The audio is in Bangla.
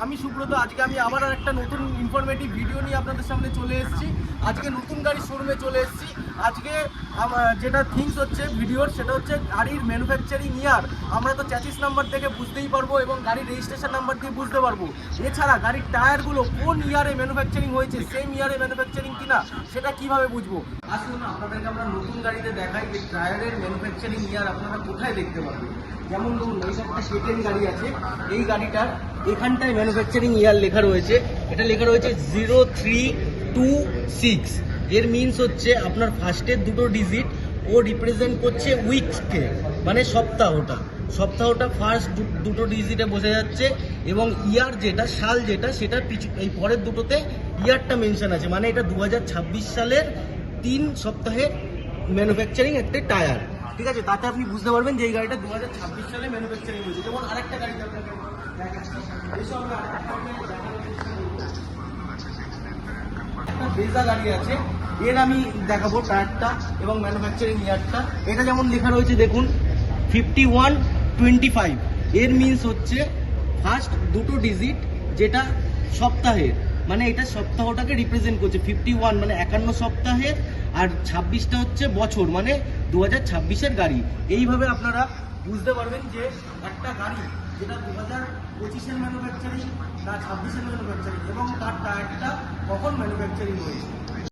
আমি সুব্রত। আজকে আমি আবার একটা নতুন ইনফরমেটিভ ভিডিও নিয়ে আপনাদের সামনে চলে এসেছি। আজকে নতুন গাড়ির শোরুমে চলে এসেছি। আজকে যেটা থিংস হচ্ছে ভিডিওর, সেটা হচ্ছে গাড়ির ম্যানুফ্যাকচারিং ইয়ার। আমরা তো চ্যাসিস নাম্বার থেকে বুঝতেই পারবো এবং গাড়ির রেজিস্ট্রেশন নাম্বার দিয়ে বুঝতে পারবো। এছাড়া গাড়ির টায়ারগুলো কোন ইয়ারে ম্যানুফ্যাকচারিং হয়েছে, সেম ইয়ারে ম্যানুফ্যাকচারিং কিনা, সেটা কিভাবে বুঝবো। আসুন আপনাদেরকে আমরা নতুন গাড়িতে দেখাই যে টায়ারের ম্যানুফ্যাকচারিং ইয়ার আপনারা কোথায় দেখতে পারবেন। যেমন ধরুন এই একটা সেকেন্ড গাড়ি আছে, এই গাড়িটার এখানটায় ম্যানুফ্যাকচারিং ইয়ার লেখা রয়েছে। এটা লেখা রয়েছে 0326। এর মিনস হচ্ছে আপনার ফার্স্টের দুটো ডিজিট ও রিপ্রেজেন্ট করছে উইকসকে, মানে সপ্তাহটা ফার্স্ট দুটো ডিজিটে বোঝা যাচ্ছে। এবং ইয়ার যেটা, সাল যেটা, সেটা এই পরের দুটোতে ইয়ারটা মেনশন আছে, মানে এটা 2026 সালের 3 সপ্তাহের ম্যানুফ্যাকচারিং একটা টায়ার। ঠিক আছে, তাতে আপনি বুঝতে পারবেন যে এই গাড়িটা 2026 সালে ম্যানুফ্যাকচারিং হয়েছে। যেমন আরেকটা গাড়ি আপনাকে দেখাচ্ছি, একটা ব্রেজা গাড়ি আছে, এর আমি দেখাবো টায়ারটা এবং ম্যানুফ্যাকচারিং ইয়ারটা। এটা যেমন লেখা রয়েছে দেখুন 5125। এর মিনস হচ্ছে ফার্স্ট দুটো ডিজিট যেটা সপ্তাহের, মানে এটা সপ্তাহটাকে রিপ্রেজেন্ট করছে। 51 মানে 51 সপ্তাহের, আর 26টা হচ্ছে বছর, মানে 2026-এর গাড়ি। এইভাবে আপনারা বুঝতে পারবেন যে একটা গাড়ি যেটা 2025-এর ম্যানুফ্যাকচারিং না 26-এর ম্যানুফ্যাকচারিং, এবং তার টায়ারটা কখন ম্যানুফ্যাকচারিং হয়েছে।